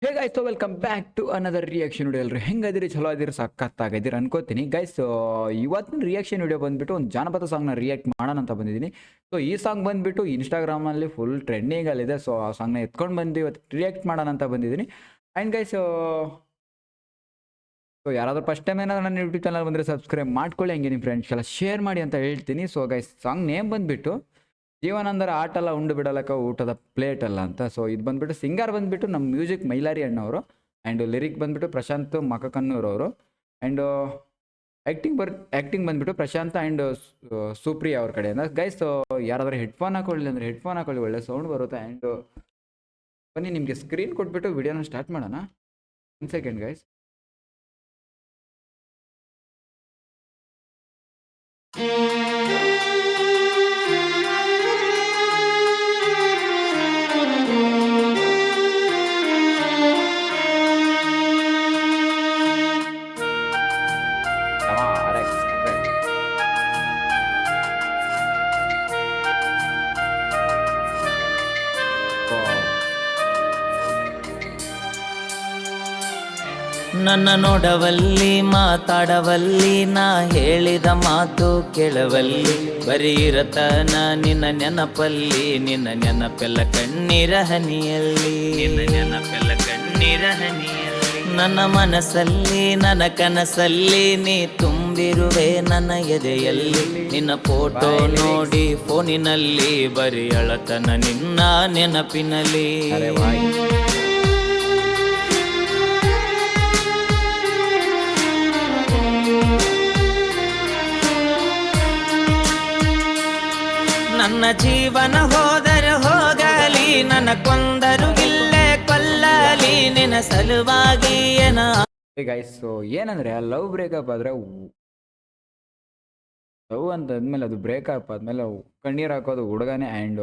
Hey guys, so welcome back to another reaction video. ಎಲ್ಲರೂ ಹೆಂಗದಿರಿ? ಚಲೋ ಆಗಿರಿ, ಸಖತ್ತಾಗಿದ್ದೀರಿ ಅನ್ಕೋತೀನಿ ಗೈಸ್. ಇವತ್ತಿನ ರಿಯಾಕ್ಷನ್ ವಿಡಿಯೋ ಬಂದುಬಿಟ್ಟು ಒಂದು ಜಾನಪದ ಸಾಂಗ್ನ ರಿಯಾಕ್ಟ್ ಮಾಡೋಣ ಅಂತ ಬಂದಿದ್ದೀನಿ. ಸೊ ಈ ಸಾಂಗ್ ಬಂದುಬಿಟ್ಟು ಇನ್ಸ್ಟಾಗ್ರಾಮಲ್ಲಿ ಫುಲ್ ಟ್ರೆಂಡಿಂಗಲ್ಲಿದೆ. ಸೊ ಆ ಸಾಂಗ್ನ ಎತ್ಕೊಂಡು ಬಂದು ಇವತ್ತು ರಿಯಾಕ್ಟ್ ಮಾಡೋಣ ಅಂತ ಬಂದಿದ್ದೀನಿ. ಆ್ಯಂಡ್ ಗೈಸ್, ಸೊ ಯಾರಾದರೂ ಫಸ್ಟ್ ಟೈಮ್ ಏನಾದರೂ ನನ್ನ ಯೂಟ್ಯೂಬ್ ಚಾನಲ್ ಬಂದರೆ ಸಬ್ಸ್ಕ್ರೈಬ್ ಮಾಡ್ಕೊಳ್ಳಿ, ಹಂಗೆ ನಿಮ್ಮ ಫ್ರೆಂಡ್ಸ್ಗೆಲ್ಲ ಶೇರ್ ಮಾಡಿ ಅಂತ ಹೇಳ್ತೀನಿ. ಸೊ ಗೈಸ್, ಸಾಂಗ್ ನೇಮ್ ಬಂದುಬಿಟ್ಟು ಜೀವನಂದರ ಆಟಲ್ಲ ಉಂಡು ಬಿಡಲಕ್ಕ ಊಟದ ಪ್ಲೇಟ್ ಅಲ್ಲ ಅಂತ. ಸೊ ಇದು ಬಂದುಬಿಟ್ಟು ಸಿಂಗರ್ ಬಂದುಬಿಟ್ಟು ನಮ್ಮ ಮ್ಯೂಸಿಕ್ ಮೈಲಾರಿ ಅಣ್ಣವರು, ಆ್ಯಂಡ್ ಲಿರಿಕ್ ಬಂದುಬಿಟ್ಟು ಪ್ರಶಾಂತ್ ಮಕಕನ್ನೂರವರು, ಆ್ಯಂಡ್ ಆ್ಯಕ್ಟಿಂಗ್ ಬಂದುಬಿಟ್ಟು ಪ್ರಶಾಂತ್ ಆ್ಯಂಡ್ ಸುಪ್ರಿಯಾ ಅವ್ರ ಕಡೆಯಿಂದ. ಗೈಸ್, ಯಾರಾದರೂ ಹೆಡ್ಫೋನ್ ಹಾಕೊಳ್ಳಿ ಅಂದರೆ ಹೆಡ್ಫೋನ್ ಹಾಕೊಳ್ಳಿ, ಒಳ್ಳೆ ಸೌಂಡ್ ಬರುತ್ತೆ. ಆ್ಯಂಡ್ ಬನ್ನಿ ನಿಮಗೆ ಸ್ಕ್ರೀನ್ ಕೊಟ್ಬಿಟ್ಟು ವಿಡಿಯೋನ ಸ್ಟಾರ್ಟ್ ಮಾಡೋಣ. 1 ಸೆಕೆಂಡ್ ಗೈಸ್. ನನ್ನ ನೋಡವಲ್ಲಿ ಮಾತಾಡವಲ್ಲಿ ನಾ ಹೇಳಿದ ಮಾತು ಕೇಳವಲ್ಲಿ ಬರೀ ಇರತನ ನಿನ್ನ ನೆನಪಲ್ಲಿ, ನಿನ್ನ ನೆನಪೆಲ್ಲ ಕಣ್ಣೀರ ಹನಿಯಲ್ಲಿ, ನಿನ್ನ ನೆನಪೆಲ್ಲ ಕಣ್ಣೀರ ಹನಿಯಲ್ಲಿ. ನನ್ನ ಮನಸ್ಸಲ್ಲಿ ನನ್ನ ಕನಸಲ್ಲಿ ನೀ ತುಂಬಿರುವೆ ನನ್ನ ಎದೆಯಲ್ಲಿ, ನಿನ್ನ ಫೋಟೋ ನೋಡಿ ಫೋನಿನಲ್ಲಿ ಬರೀ ಅಳತನ ನಿನ್ನ ನೆನಪಿನಲ್ಲಿ. ನನ್ನ ಜೀವನ ಹೋದರೆ ಹೋಗಲಿ, ನನ್ನ ಕೊಂದರು ಇಲ್ಲೇ ಕೊಲ್ಲಲಿ, ನಿನ್ನ ಸಲುವಾಗಿ ಏನ. ಗೈಸ್, ಸೊ ಏನಂದ್ರೆ ಲವ್ ಬ್ರೇಕಪ್ ಆದ್ರೆ ಲವ್ ಅಂತಂದ್ಮೇಲೆ ಅದು ಬ್ರೇಕಪ್ ಆದ್ಮೇಲೆ ಕಣ್ಣೀರು ಹಾಕೋದು ಹುಡುಗನೇ, ಆ್ಯಂಡ್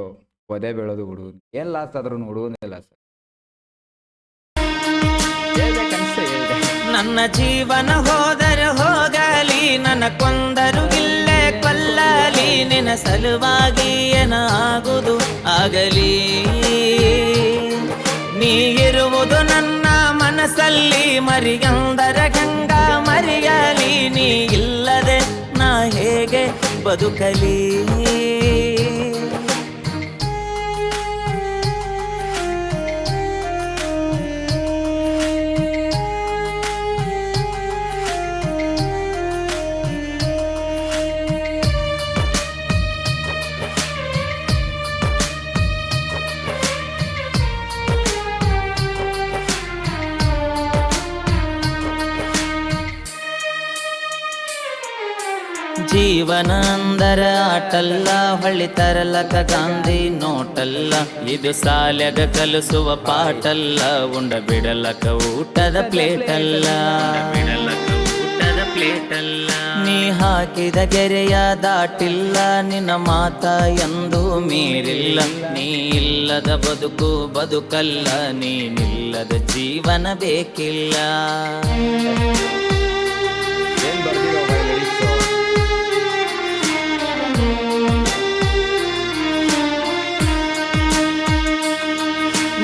ಒದೆ ಬೀಳೋದು ಹುಡುಗನ್. ಏನ್ ಲಾಸ್ ಆದ್ರೂ ಹುಡುಗನೇ ಲಾಸ್. ನನ್ನ ಜೀವನ ಹೋದರೆ ಹೋಗಲಿ, ನನ್ನ ಕೊಂದರು ಇಲ್ಲೇ ಕೊಲ್ಲಲಿ, ನಿನ್ನ ಸಲುವಾಗಿ ಏನಾಗುವುದು ಆಗಲಿ. ನೀ ಇರುವುದು ನನ್ನ ಮನಸ್ಸಲ್ಲಿ, ಮರಿಯಂದರ ಗಂಗ ಮರಿಯಲಿ, ನೀ ಇಲ್ಲದೆ ನಾ ಹೇಗೆ ಬದುಕಲಿ. ಜೀವನ ಅಂದರ ಆಟಲ್ಲ, ಹೊಳ್ಳಿ ತರಲಕ ಗಾಂಧಿ ನೋಟಲ್ಲ, ಇದು ಸಾಲ್ಯಾಗ ಕಲಿಸುವ ಪಾಠಲ್ಲ, ಉಂಡ ಬಿಡಲಕ ಊಟದ ಪ್ಲೇಟ್ ಅಲ್ಲ, ಬಿಡಲಕ ಊಟದ ಪ್ಲೇಟ್ ಅಲ್ಲ. ನೀ ಹಾಕಿದ ಗೆರೆಯ ದಾಟಿಲ್ಲ, ನಿನ್ನ ಮಾತ ಎಂದು ಮೀರಿಲ್ಲ, ನೀ ಇಲ್ಲದ ಬದುಕು ಬದುಕಲ್ಲ, ನೀನಿಲ್ಲದ ಜೀವನ ಬೇಕಿಲ್ಲ.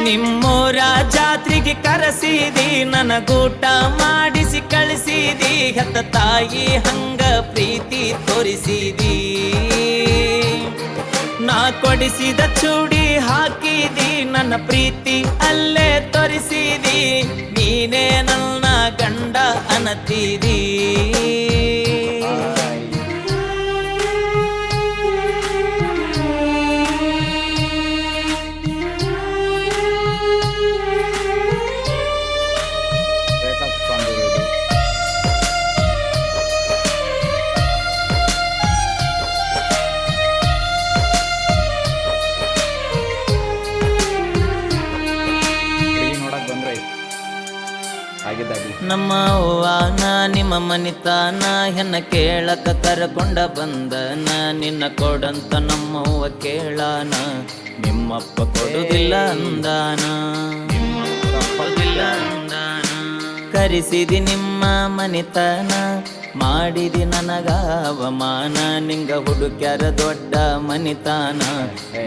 ನಿಮ್ಮೂರ ಜಾತ್ರೆಗೆ ಕರೆಸಿದಿ, ನನಗೂಟ ಮಾಡಿಸಿ ಕಳಿಸಿದಿ, ಹೆತ್ತ ತಾಯಿ ಹಂಗ ಪ್ರೀತಿ ತೋರಿಸಿದಿ, ನಾ ಕೊಡಿಸಿದ ಚೂಡಿ ಹಾಕಿದಿ, ನನ್ನ ಪ್ರೀತಿ ಅಲ್ಲೇ ತೋರಿಸಿದಿ, ನೀನೇ ನನ್ನ ಗಂಡ ಅನ್ನತಿದಿ. ನಮ್ಮ ಅವ್ವಾನ ನಿಮ್ಮ ಮನಿತಾನ ಹೆಣ್ಣ ಕೇಳಕ ಕರಕೊಂಡ ಬಂದನ, ನಿನ್ನ ಕೊಡಂತ ನಮ್ಮವ್ವ ಕೇಳಾನ, ನಿಮ್ಮಪ್ಪ ಕೊಡುದಿಲ್ಲ ಅಂದಾನ, ಕೊಡುದಿಲ್ಲ ಅಂದಾನ. ಕರೆಸಿದಿ ನಿಮ್ಮ ಮನಿತಾನ, ಮಾಡಿದಿ ನನಗ ಅವಮಾನ, ನಿಂಗ ಹುಡುಕ್ಯಾರ ದೊಡ್ಡ ಮನಿತಾನ,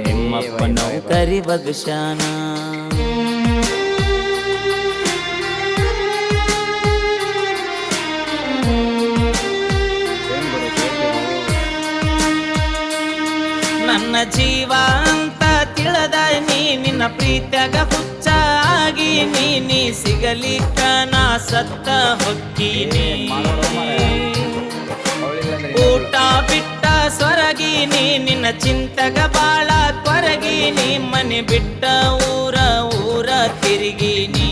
ನಿಮ್ಮಪ್ಪ ನೌಕರಿ ಬಗ್ಶಾನ. ಪ್ರೀತ್ಯಾಗ ಹುಚ್ಚ ಆಗಿ ನೀ ಸಿಗಲಿಕ್ಕ ನಾ ಸತ್ತ ಹೊಕ್ಕೀನಿ ಊಟ ಬಿಟ್ಟ ಸೊರಗೀನಿ ನಿನ್ನ ಚಿಂತಗ ಬಾಳ ಕೊರಗೀನಿ ಮನೆ ಬಿಟ್ಟ ಊರ ಊರ ತಿರುಗೀನಿ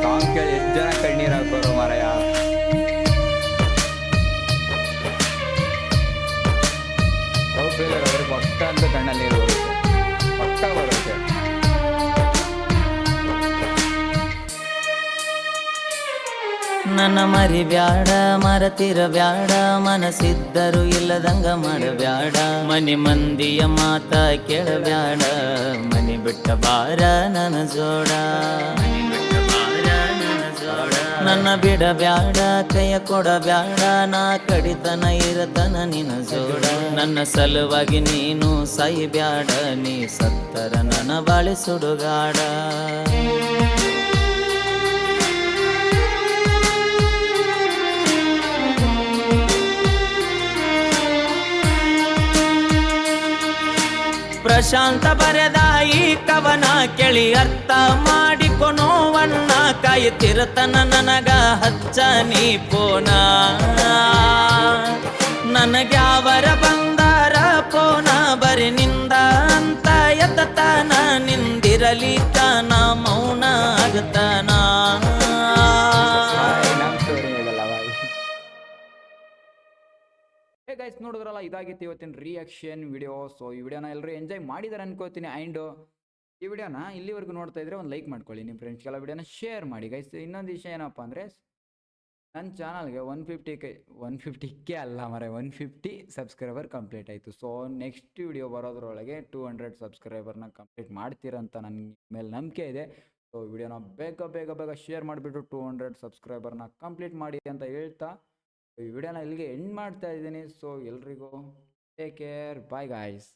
ಸಾಂಗ್ ಕೇಳಿ ಎಷ್ಟು ಜನ ಕಣ್ಣೀರ್ ಹಾಕೋರು ಮಾರಾಯ. ಅವ್ರಿಗೆ ಪಕ್ಕ ಅಂತ ಕಣ್ಣಲ್ಲಿ ನೀರು ಬರುತ್ತೆ, ಪಕ್ಕ ಬರುತ್ತೆ. ನನ್ನ ಮರಿ ಬ್ಯಾಡ ಮರತಿರ ಬ್ಯಾಡ ಮನಸ್ಸಿದ್ದರು ಇಲ್ಲದಂಗ ಮಾಡಬ್ಯಾಡ ಮನೆ ಮಂದಿಯ ಮಾತ ಕೇಳಬ್ಯಾಡ ಮನೆ ಬಿಟ್ಟ ಬಾರ ನನ್ನ ಜೋಡ ನನ್ನ ಬಿಡಬ್ಯಾಡ ಕೈಯ ಕೊಡಬ್ಯಾಡ ನಾ ಕಡಿತನ ಇರತನ ನಿನ್ನ ಜೋಡ ನನ್ನ ಸಲುವಾಗಿ ನೀನು ಸಾಯಿಬ್ಯಾಡ ನೀ ಸತ್ತರ ನನ್ನ ಬಾಳಿ ಸುಡುಗಾಡ ಪ್ರಶಾಂತ ಬರೆದ ಈ ಕವನ ಕೇಳಿ ಅರ್ಥ ಮಾಡಿಕೊನೋವಣ್ಣ ಕಾಯುತ್ತಿರತನ ನನಗ ಹಚ್ಚ ನೀ ಪೋನ ನನಗ್ಯಾವರ ಬಂದಾರ ಪೋನ ಬರಿ ನಿಂದ ಅಂತ ಎತ್ತತನ ನಿಂದಿರಲಿಕ್ಕ ನಾ ಮೌನ ಆಗತನ ಗೈಸ್ ನೋಡಿದ್ರಲ್ಲ, ಇದಾಗಿತ್ತು ಇವತ್ತಿನ ರಿಯಾಕ್ಷನ್ ವಿಡಿಯೋ. ಸೊ ಈ ವಿಡಿಯೋನ ಎಲ್ಲರೂ ಎಂಜಾಯ್ ಮಾಡಿದಾರೆ ಅನ್ಕೋತೀನಿ. ಆ್ಯಂಡ್ ಈ ವಿಡಿಯೋನ ಇಲ್ಲಿವರೆಗೂ ನೋಡ್ತಾ ಇದ್ರೆ ಒಂದು ಲೈಕ್ ಮಾಡ್ಕೊಳ್ಳಿ, ನಿಮ್ಮ ಫ್ರೆಂಡ್ಸ್ಗೆಲ್ಲ ವಿಡಿಯೋನ ಶೇರ್ ಮಾಡಿ ಗೈಸ್. ಇನ್ನೊಂದು ವಿಷಯ ಏನಪ್ಪ ಅಂದರೆ, ನನ್ನ ಚಾನಲ್ಗೆ 150K ಅಲ್ಲ ಮರೆ 150 ಸಬ್ಸ್ಕ್ರೈಬರ್ ಕಂಪ್ಲೀಟ್ ಆಯಿತು. ಸೊ ನೆಕ್ಸ್ಟ್ ವಿಡಿಯೋ ಬರೋದ್ರೊಳಗೆ 200 ಸಬ್ಸ್ಕ್ರೈಬರ್ನ ಕಂಪ್ಲೀಟ್ ಮಾಡ್ತೀರಂತ ನನ್ನ ಮೇಲೆ ನಂಬಿಕೆ ಇದೆ. ಸೊ ವಿಡಿಯೋನ ಬೇಗ ಶೇರ್ ಮಾಡಿಬಿಟ್ಟು 200 ಸಬ್ಸ್ಕ್ರೈಬರ್ನ ಕಂಪ್ಲೀಟ್ ಮಾಡಿ ಅಂತ ಹೇಳ್ತಾ ಈ ವಿಡಿಯೋನ ಇಲ್ಲಿಗೆ ಎಂಡ್ ಮಾಡ್ತಾ ಇದ್ದೀನಿ. ಸೊ ಎಲ್ರಿಗೂ ಟೇಕ್ ಕೇರ್, ಬಾಯ್ ಗಾಯ್ಸ್.